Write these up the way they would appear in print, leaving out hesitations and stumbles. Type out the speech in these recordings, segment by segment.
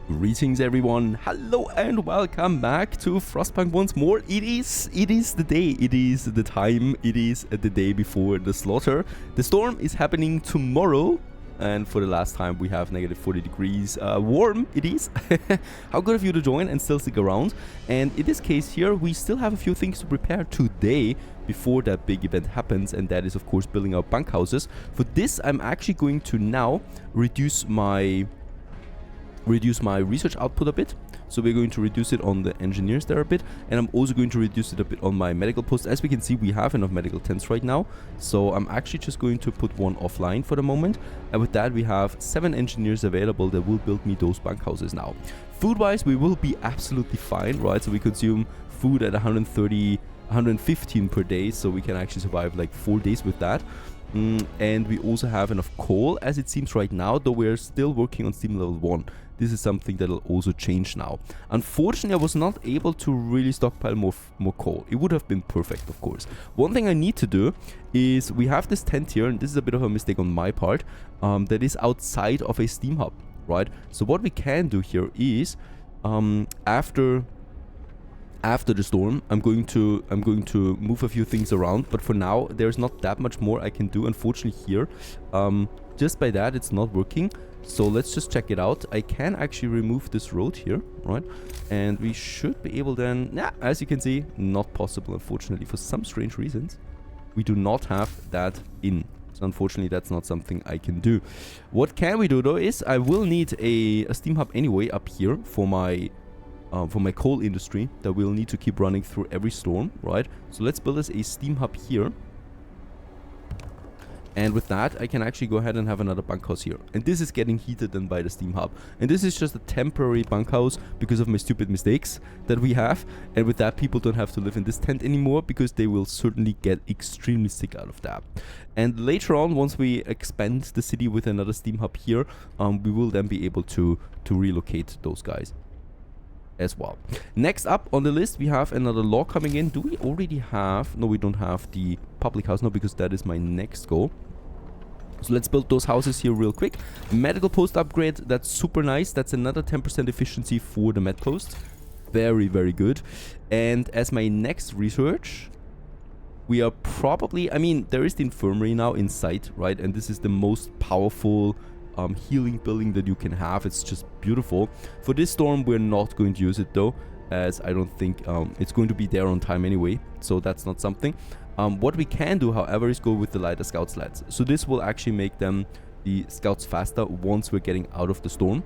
Greetings everyone, hello and welcome back to Frostpunk once more. It is the day, it is the time, it is the day before the slaughter. The storm is happening tomorrow, and for the last time we have negative 40 degrees warm, it is. How good of you to join and still stick around. And in this case here, we still have a few things to prepare today before that big event happens, and that is of course building our bunkhouses. For this I'm actually going to now reduce my research output a bit. So we're going to reduce it on the engineers there a bit, and I'm also going to reduce it a bit on my medical post. As we can see, we have enough medical tents right now, so I'm actually just going to put one offline for the moment, and with that we have 7 engineers available that will build me those bunkhouses now. Food wise we will be absolutely fine, right? So we consume food at 115 per day, so we can actually survive like 4 days with that. And we also have enough coal as it seems right now, though we're still working on steam level 1. This is something that'll also change now. Unfortunately, I was not able to really stockpile more coal. It would have been perfect, of course. One thing I need to do is we have this tent here, and this is a bit of a mistake on my part, that is outside of a steam hub, right? So what we can do here is after the storm, I'm going to move a few things around, but for now there's not that much more I can do, unfortunately, here. Just by that it's not working, so let's just check it out. I can actually remove this road here, right? And we should be able then, yeah, as you can see, not possible, unfortunately. For some strange reasons we do not have that in, so unfortunately that's not something I can do. What can we do though is I will need a steam hub anyway up here for my coal industry that we'll need to keep running through every storm, right? So let's build us a steam hub here, and with that I can actually go ahead and have another bunkhouse here, and this is getting heated then by the steam hub, and this is just a temporary bunkhouse because of my stupid mistakes that we have. And with that, people don't have to live in this tent anymore because they will certainly get extremely sick out of that. And later on, once we expand the city with another steam hub here, we will then be able to relocate those guys as well. Next up on the list, we have another law coming in. Do we already have... No, we don't have the public house now because that is my next goal. So let's build those houses here real quick. Medical post upgrade, that's super nice. That's another 10% efficiency for the med post. Very, very good. And as my next research, we are probably... I mean, there is the infirmary now in sight, right? And this is the most powerful healing building that you can have. It's just beautiful. For this storm we're not going to use it though, as I don't think it's going to be there on time anyway, so that's not something. What we can do, however, is go with the lighter scout sleds. So this will actually make them, the scouts, faster once we're getting out of the storm.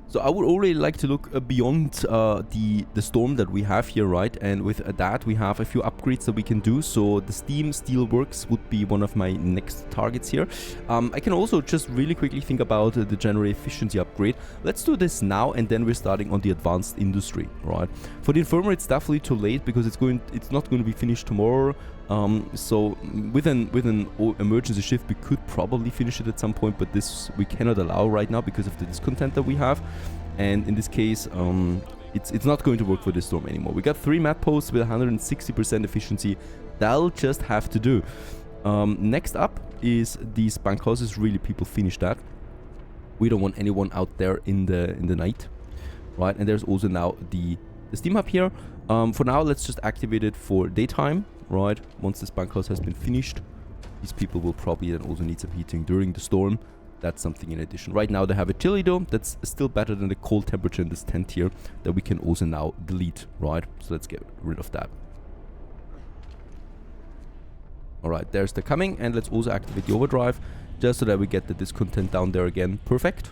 So I would already like to look beyond the storm that we have here, right? And with that we have a few upgrades that we can do. So the steam steelworks would be one of my next targets here. I can also just really quickly think about the general efficiency upgrade. Let's do this now, and then we're starting on the advanced industry, right? For the infirmary it's definitely too late because it's not going to be finished tomorrow. So with an emergency shift we could probably finish it at some point, but this we cannot allow right now because of the discontent that we have. And in this case it's not going to work for this storm anymore. We got 3 mat posts with 160% efficiency. That'll just have to do. Next up is these bunkhouses. Really, people finish that. We don't want anyone out there in the night, right? And there's also now the steam hub here. For now let's just activate it for daytime, right? Once this bunkhouse has been finished, these people will probably then also need some heating during the storm. That's something in addition. Right now they have a chilly though. That's still better than the cold temperature in this tent here that we can also now delete, right? So let's get rid of that. Alright, there's the coming, and let's also activate the overdrive just so that we get the discontent down there again. Perfect.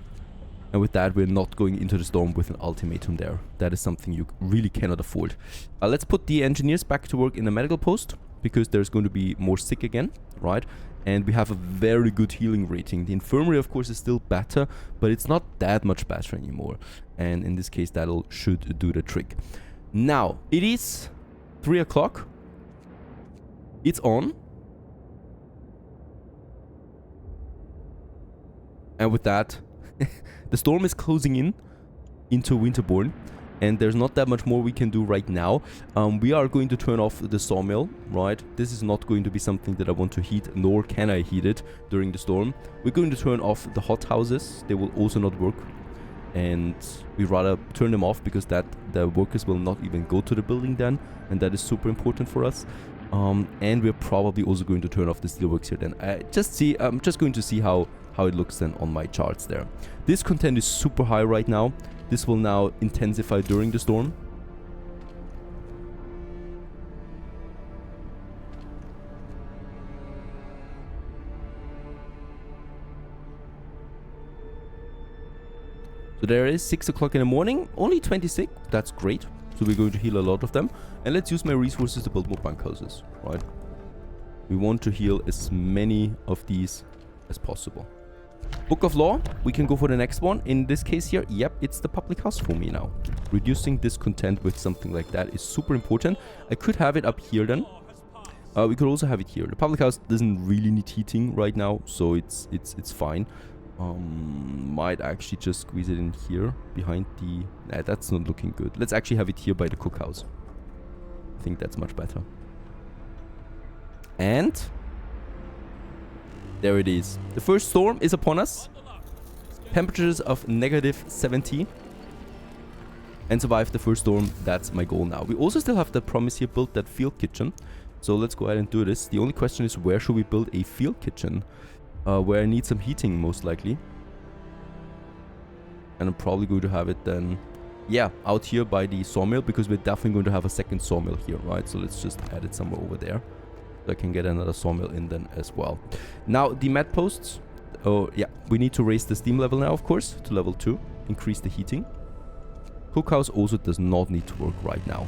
And with that, we're not going into the storm with an ultimatum there. That is something you really cannot afford. Let's put the engineers back to work in the medical post, because there's going to be more sick again, right? And we have a very good healing rating. The infirmary, of course, is still better, but it's not that much better anymore. And in this case, that'll should do the trick. Now, it is 3 o'clock. It's on. And with that... the storm is closing in into Winterborn, and there's not that much more we can do right now. We are going to turn off the sawmill, right? This is not going to be something that I want to heat, nor can I heat it during the storm. We're going to turn off the hothouses. They will also not work. and we rather turn them off because that the workers will not even go to the building then, and that is super important for us. And we're probably also going to turn off the steelworks here then. I'm just going to see how it looks then on my charts there. This content is super high right now. This will now intensify during the storm. So there is 6 o'clock in the morning, only 26, that's great. So we're going to heal a lot of them. And let's use my resources to build more bunkhouses, right? We want to heal as many of these as possible. Book of Law, we can go for the next one. In this case here, yep, it's the public house for me now. Reducing discontent with something like that is super important. I could have it up here then. We could also have it here. The public house doesn't really need heating right now, so it's fine. Might actually just squeeze it in here behind the... Nah, that's not looking good. Let's actually have it here by the cookhouse. I think that's much better. And there it is. The first storm is upon us. Temperatures of -70. And survive the first storm. That's my goal now. We also still have the promise here, build that field kitchen. So let's go ahead and do this. The only question is, where should we build a field kitchen? Where I need some heating, most likely. And I'm probably going to have it then, yeah, out here by the sawmill, because we're definitely going to have a second sawmill here, right? So let's just add it somewhere over there, so I can get another sawmill in then as well. Now, the mat posts. Oh, yeah, we need to raise the steam level now, of course, to level 2. Increase the heating. Cookhouse also does not need to work right now.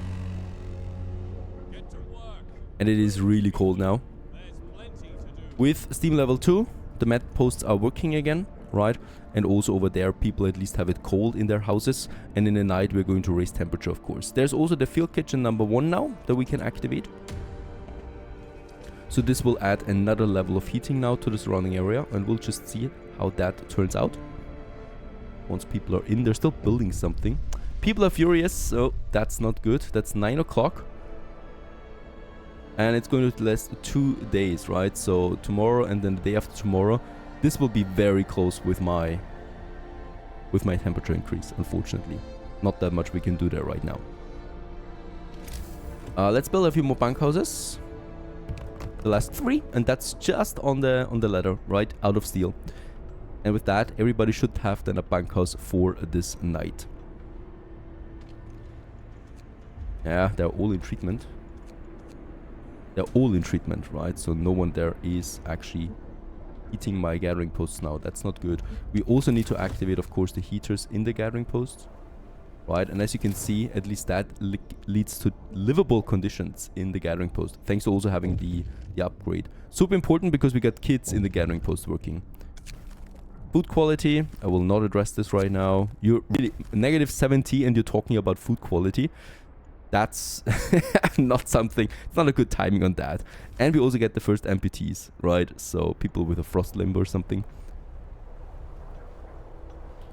And it is really cold now. With steam level 2, the mat posts are working again, right? And also over there, people at least have it cold in their houses. And in the night, we're going to raise temperature, of course. There's also the field kitchen number 1 now that we can activate. So this will add another level of heating now to the surrounding area. And we'll just see how that turns out. Once people are in, they're still building something. People are furious, so that's not good. That's 9 o'clock. And it's going to last 2 days, right? So tomorrow and then the day after tomorrow, this will be very close with my temperature increase, unfortunately. Not that much we can do there right now. Let's build a few more bunkhouses. The last 3, and that's just on the ladder, right? Out of steel. And with that, everybody should have then a bunkhouse for this night. Yeah, they're all in treatment. They're all in treatment, right? So no one there is actually heating my gathering posts now. That's not good. We also need to activate, of course, the heaters in the gathering posts, right? And as you can see, at least that leads to livable conditions in the gathering post, thanks to also having the upgrade. Super important because we got kids in the gathering post working. Food quality, I will not address this right now. You're really -70 and you're talking about food quality. That's not something, it's not a good timing on that. And we also get the first amputees, right? So people with a frost limb or something.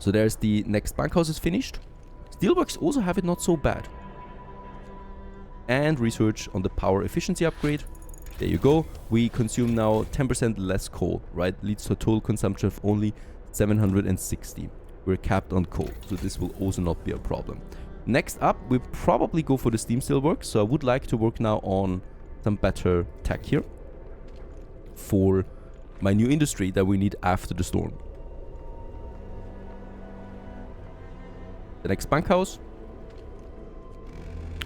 So there's the next bunkhouse is finished. Steelworks also have it not so bad. And research on the power efficiency upgrade. There you go. We consume now 10% less coal, right? Leads to a total consumption of only 760. We're capped on coal, so this will also not be a problem. Next up, we probably go for the steam steelworks. So I would like to work now on some better tech here for my new industry that we need after the storm. The next bunkhouse.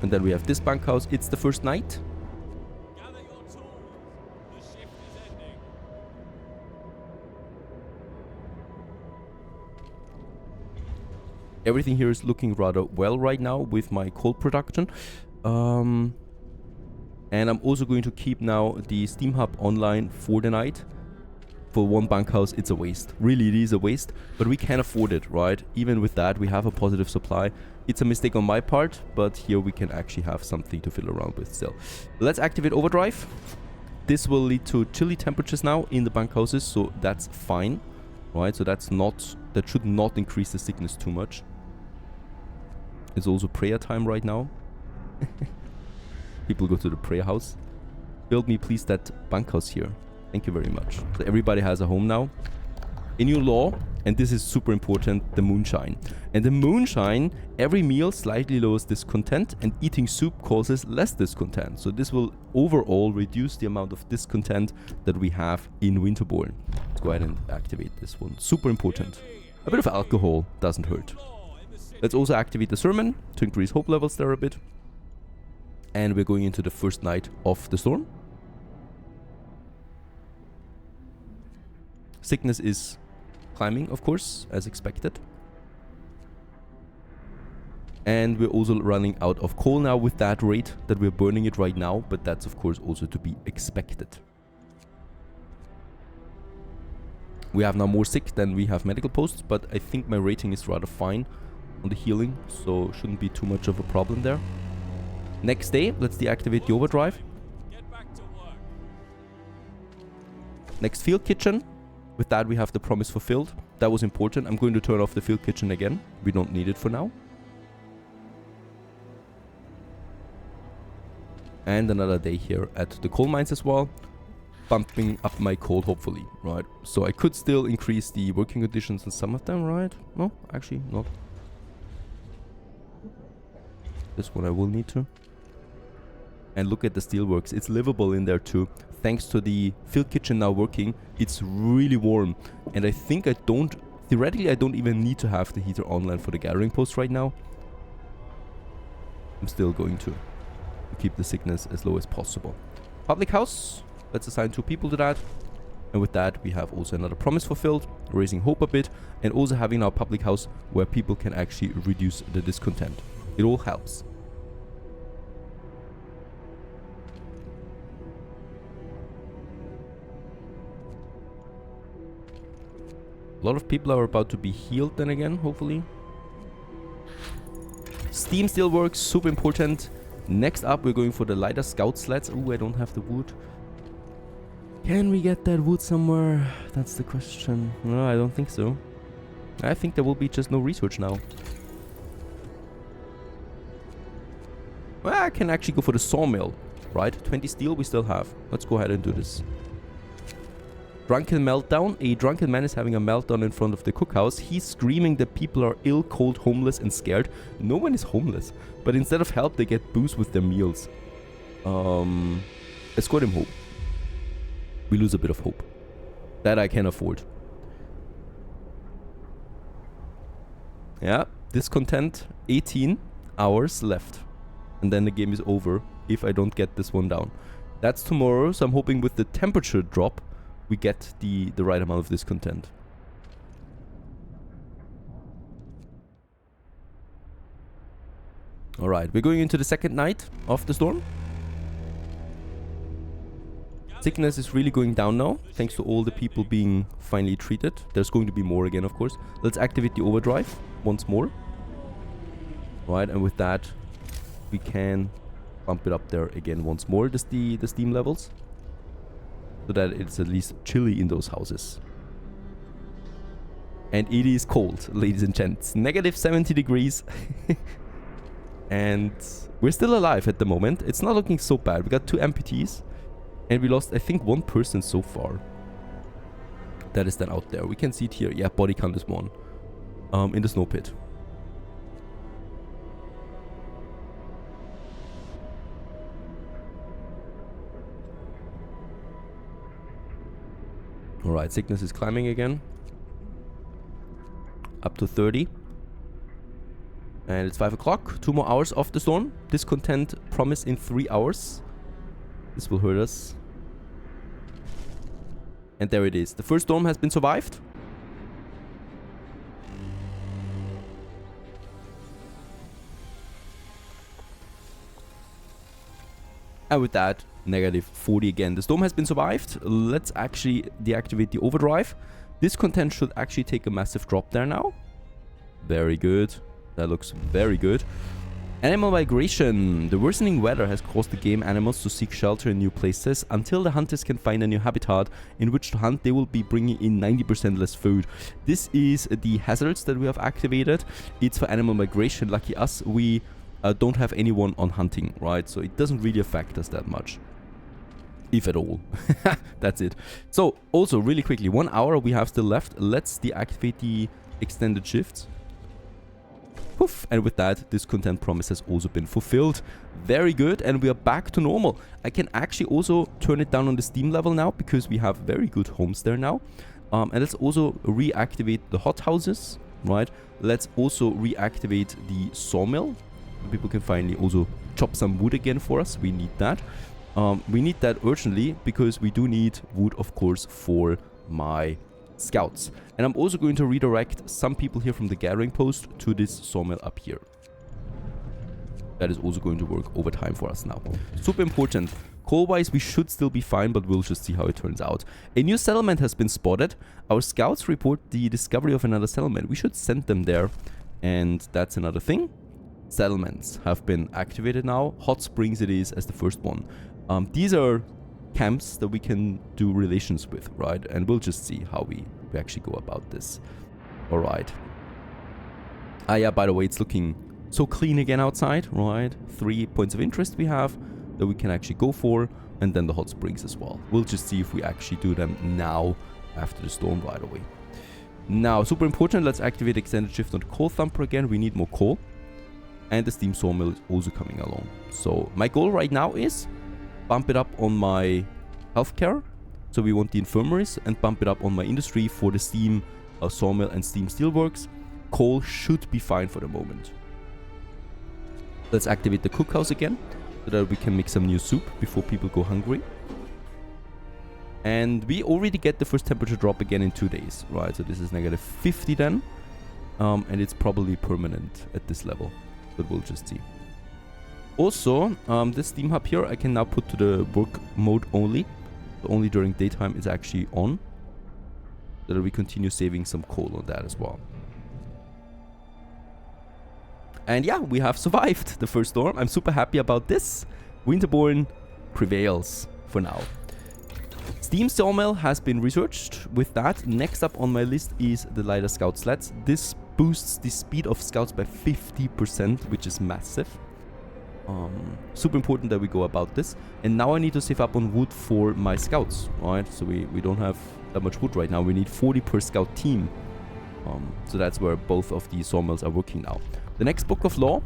And then we have this bunkhouse. It's the first night. Everything here is looking rather well right now with my coal production. And I'm also going to keep now the steam hub online for the night. For one bunkhouse, it's a waste. Really, it is a waste. But we can afford it, right? Even with that, we have a positive supply. It's a mistake on my part, but here we can actually have something to fiddle around with still. Let's activate overdrive. This will lead to chilly temperatures now in the bunkhouses, so that's fine, right? So that should not increase the sickness too much. It's also prayer time right now. People go to the prayer house. Build me please that bunkhouse here. Thank you very much. So everybody has a home now. A new law And this is super important, the moonshine. And the moonshine, every meal slightly lowers discontent, and eating soup causes less discontent. So this will overall reduce the amount of discontent that we have in Winterborn. Let's go ahead and activate this one. Super important. A bit of alcohol doesn't hurt. Let's also activate the sermon to increase hope levels there a bit. And we're going into the first night of the storm. Sickness is climbing, of course, as expected. And we're also running out of coal now with that rate that we're burning it right now, but that's of course also to be expected. We have now more sick than we have medical posts, but I think my rating is rather fine on the healing, so shouldn't be too much of a problem there. Next day, let's deactivate the overdrive. Next, field kitchen. With that, we have the promise fulfilled. That was important. I'm going to turn off the field kitchen again. We don't need it for now. And another day here at the coal mines as well. Bumping up my coal, hopefully, right? So I could still increase the working conditions in some of them, right? No, actually not. This one I will need to. And look at the steelworks. It's livable in there too. Thanks to the field kitchen now working, it's really warm. And I think theoretically I don't even need to have the heater online for the gathering post right now. I'm still going to keep the sickness as low as possible. Public house, let's assign 2 people to that. And with that we have also another promise fulfilled, raising hope a bit, and also having our public house where people can actually reduce the discontent. It all helps. A lot of people are about to be healed then again, hopefully. Steam still works, super important. Next up, we're going for the lighter scout sleds. Ooh, I don't have the wood. Can we get that wood somewhere? That's the question. No, I don't think so. I think there will be just no research now. Well, I can actually go for the sawmill, right? 20 steel we still have. Let's go ahead and do this. Drunken meltdown. A drunken man is having a meltdown in front of the cookhouse. He's screaming that people are ill, cold, homeless, and scared. No one is homeless, but instead of help, they get booze with their meals. Escort him home. We lose a bit of hope. That I can afford. Yeah, discontent. 18 hours left. And then the game is over if I don't get this one down. That's tomorrow, so I'm hoping with the temperature drop, we get the right amount of discontent. Alright, we're going into the second night of the storm. Sickness is really going down now, thanks to all the people being finally treated. There's going to be more again, of course. Let's activate the overdrive once more. Right, and with that, we can bump it up there again once more, the steam levels. So that it's at least chilly in those houses. And it is cold, ladies and gents. Negative 70 degrees. And we're still alive at the moment. It's not looking so bad. We got 2 amputees. And we lost, I think, 1 person so far. That is then out there. We can see it here. Yeah, body count is 1. In the snow pit. Alright, sickness is climbing again. Up to 30. And it's 5 o'clock. 2 more hours of the storm. Discontent promise in 3 hours. This will hurt us. And there it is. The first storm has been survived. And with that, negative 40 again. The storm has been survived. Let's actually deactivate the overdrive. Discontent should actually take a massive drop there now. Very good. That looks very good. Animal migration. The worsening weather has caused the game animals to seek shelter in new places. Until the hunters can find a new habitat in which to hunt, they will be bringing in 90% less food. This is the hazards that we have activated. It's for animal migration. Lucky us, we don't have anyone on hunting, right? So it doesn't really affect us that much. if at all. That's it. So also really quickly, 1 hour we have still left. Let's deactivate the extended shifts. Poof. And with that, this content promise has also been fulfilled. Very good. And we are back to normal. I can actually also turn it down on the Steam level now because we have very good homes there now. And let's also reactivate the hothouses, right? Let's also reactivate the sawmill. People can finally also chop some wood again for us. We need that. We need that urgently because we do need wood, of course, for my scouts. And I'm also going to redirect some people here from the gathering post to this sawmill up here. That is also going to work overtime for us now. Super important. Coal-wise, we should still be fine, but we'll just see how it turns out. A new settlement has been spotted. Our scouts report the discovery of another settlement. We should send them there. And that's another thing. Settlements have been activated now. Hot Springs it is as the first one. These are camps that we can do relations with, right? And we'll just see how we actually go about this. All right. Ah, yeah, by the way, it's looking so clean again outside, right? 3 points of interest we have that we can actually go for, and then the hot springs as well. We'll just see if we actually do them now after the storm right away. Now, super important, let's activate extended shift on coal thumper again. We need more coal. And the steam sawmill is also coming along. So my goal right now is bump it up on my healthcare. So we want the infirmaries, and bump it up on my industry for the steam sawmill and steam steelworks. Coal should be fine for the moment. Let's activate the cookhouse again, so that we can make some new soup before people go hungry. And we already get the first temperature drop again in 2 days, right? So this is -50 then. And it's probably permanent at this level, but we'll just see. Also, this steam hub here, I can now put to the work mode only. So only during daytime is actually on. So that we continue saving some coal on that as well. And yeah, we have survived the first storm. I'm super happy about this. Winterborn prevails for now. Steam Sawmill has been researched. With that, next up on my list is the lighter scout sleds. This boosts the speed of scouts by 50%, which is massive. Super important that we go about this. And now I need to save up on wood for my scouts, right? So we don't have that much wood right now. We need 40 per scout team. So that's where both of these sawmills are working now. The next book of law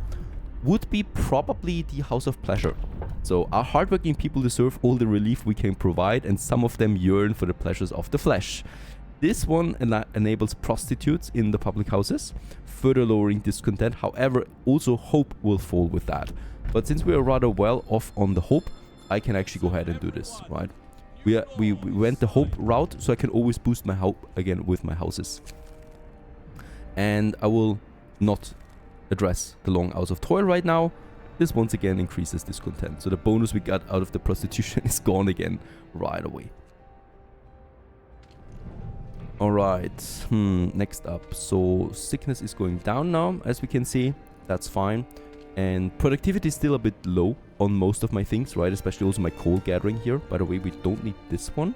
would be probably the House of Pleasure. So our hardworking people deserve all the relief we can provide, and some of them yearn for the pleasures of the flesh. This one enables prostitutes in the public houses, further lowering discontent. However, also hope will fall with that. But since we are rather well off on the hope, I can actually go ahead and do this, right? We went the hope route, so I can always boost my hope again with my houses. And I will not address the long hours of toil right now. This once again increases discontent. So the bonus we got out of the prostitution is gone again right away. Alright, next up. So sickness is going down now, as we can see. That's fine. And productivity is still a bit low on most of my things, right? Especially also my coal gathering here. By the way, we don't need this one.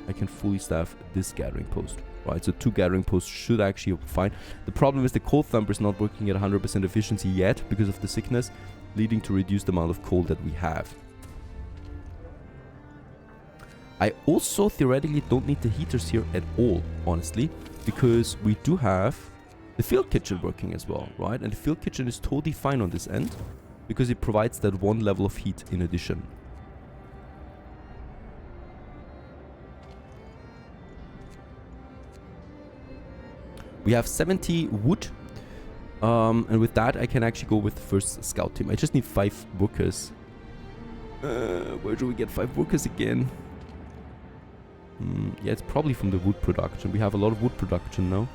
I can fully staff this gathering post, right? So 2 gathering posts should actually be fine. The problem is the coal thumper is not working at 100% efficiency yet because of the sickness, leading to reduced amount of coal that we have. I also theoretically don't need the heaters here at all, honestly, because we do have the field kitchen working as well, right? And the field kitchen is totally fine on this end because it provides that 1 level of heat in addition. We have 70 wood, and with that I can actually go with the first scout team. I just need 5 workers. Where do we get 5 workers again? Yeah, it's probably from the wood production. We have a lot of wood production now.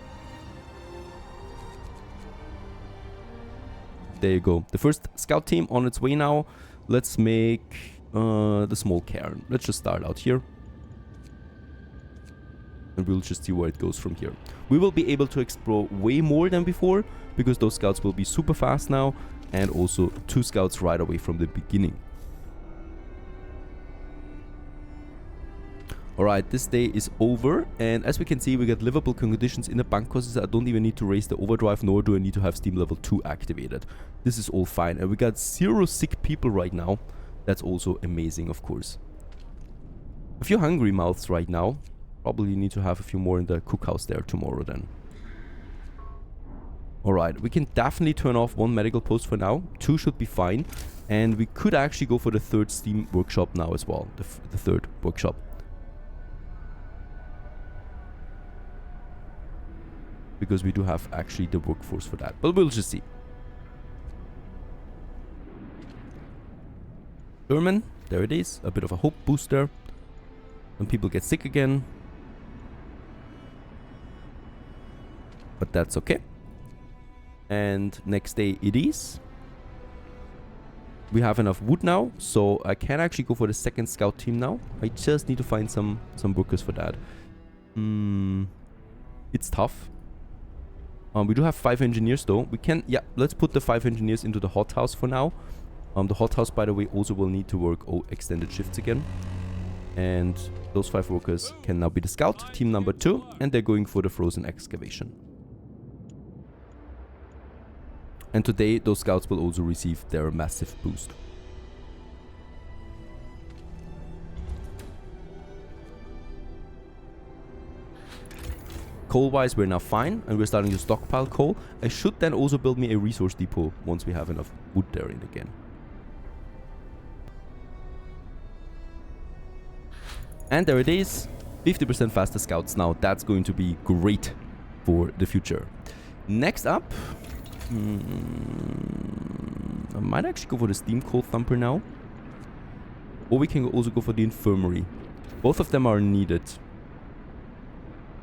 There you go. The first scout team on its way now. Let's make the small cairn. Let's just start out here. And we'll just see where it goes from here. We will be able to explore way more than before because those scouts will be super fast now, and also 2 scouts right away from the beginning. Alright, this day is over, and as we can see, we got livable conditions in the bunkhouses. I don't even need to raise the overdrive, nor do I need to have steam level 2 activated. This is all fine, and we got 0 sick people right now. That's also amazing, of course. A few hungry mouths right now. Probably need to have a few more in the cookhouse there tomorrow then. Alright, we can definitely turn off 1 medical post for now. 2 should be fine. And we could actually go for the 3rd steam workshop now as well. The 3rd workshop. Because we do have actually the workforce for that. But we'll just see. German, there it is. A bit of a hope booster. When people get sick again. But that's okay. And next day it is. We have enough wood now, so I can actually go for the 2nd scout team now. I just need to find some workers for that. It's tough. We do have 5 engineers though. We can, yeah, let's put the 5 engineers into the hothouse for now. The hothouse, by the way, also will need to work extended shifts again. And those 5 workers can now be the scout, team number 2, and they're going for the frozen excavation. And today, those scouts will also receive their massive boost. Coal-wise, we're now fine, and we're starting to stockpile coal. I should then also build me a resource depot once we have enough wood there in again. And there it is. 50% faster scouts now. That's going to be great for the future. Next up... I might actually go for the steam coal thumper now. Or we can also go for the infirmary. Both of them are needed.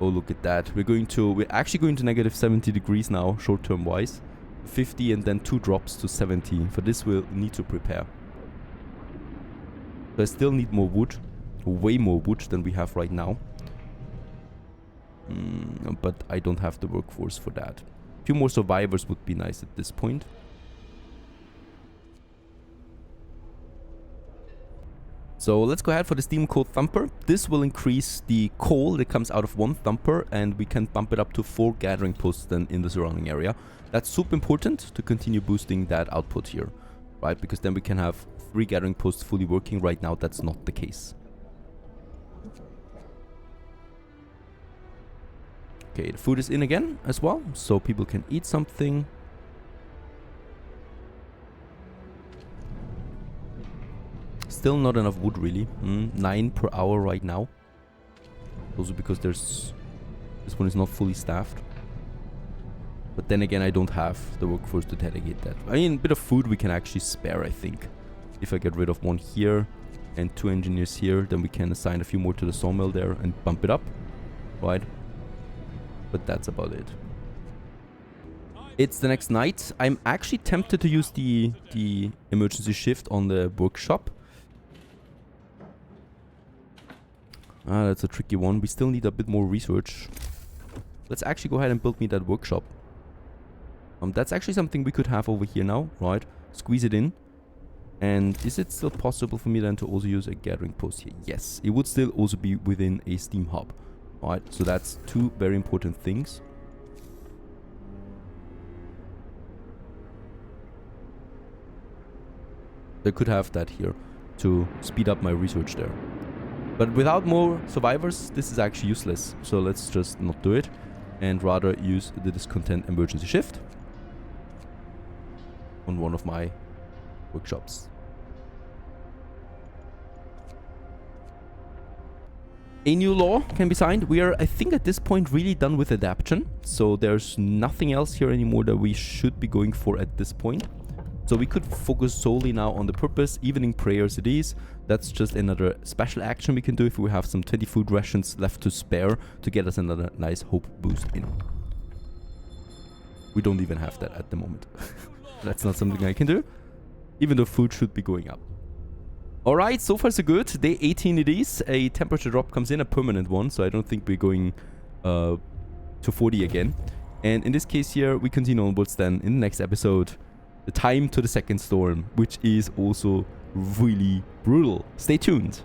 Oh, look at that. We're actually going to negative 70 degrees now, short-term wise. 50 and then 2 drops to 70. For this we'll need to prepare. So I still need more wood. Way more wood than we have right now. But I don't have the workforce for that. A few more survivors would be nice at this point. So let's go ahead for the steam coal thumper. This will increase the coal that comes out of 1 thumper, and we can bump it up to 4 gathering posts then in the surrounding area. That's super important to continue boosting that output here, right? Because then we can have 3 gathering posts fully working. Right now that's not the case. Okay, the food is in again as well, so people can eat something. Still not enough wood, really. 9 per hour right now. Also because this one is not fully staffed. But then again, I don't have the workforce to delegate that. I mean, a bit of food we can actually spare, I think. If I get rid of 1 here and 2 engineers here, then we can assign a few more to the sawmill there and bump it up. Right? But that's about it. It's the next night. I'm actually tempted to use the emergency shift on the workshop. That's a tricky one. We still need a bit more research. Let's actually go ahead and build me that workshop. That's actually something we could have over here now, right? Squeeze it in. And is it still possible for me then to also use a gathering post here? Yes, it would still also be within a steam hub. Alright, so that's 2 very important things. I could have that here to speed up my research there. But without more survivors, this is actually useless. So let's just not do it and rather use the discontent emergency shift on one of my workshops. A new law can be signed. We are, I think, at this point really done with adaptation. So there's nothing else here anymore that we should be going for at this point. So we could focus solely now on the purpose. Evening prayers it is. That's just another special action we can do if we have some 20 food rations left to spare to get us another nice hope boost in. We don't even have that at the moment. That's not something I can do. Even though food should be going up. Alright, so far so good. Day 18 it is. A temperature drop comes in, a permanent one. So I don't think we're going to 40 again. And in this case here, we continue onwards then in the next episode. The time to the 2nd storm, which is also really brutal. Stay tuned.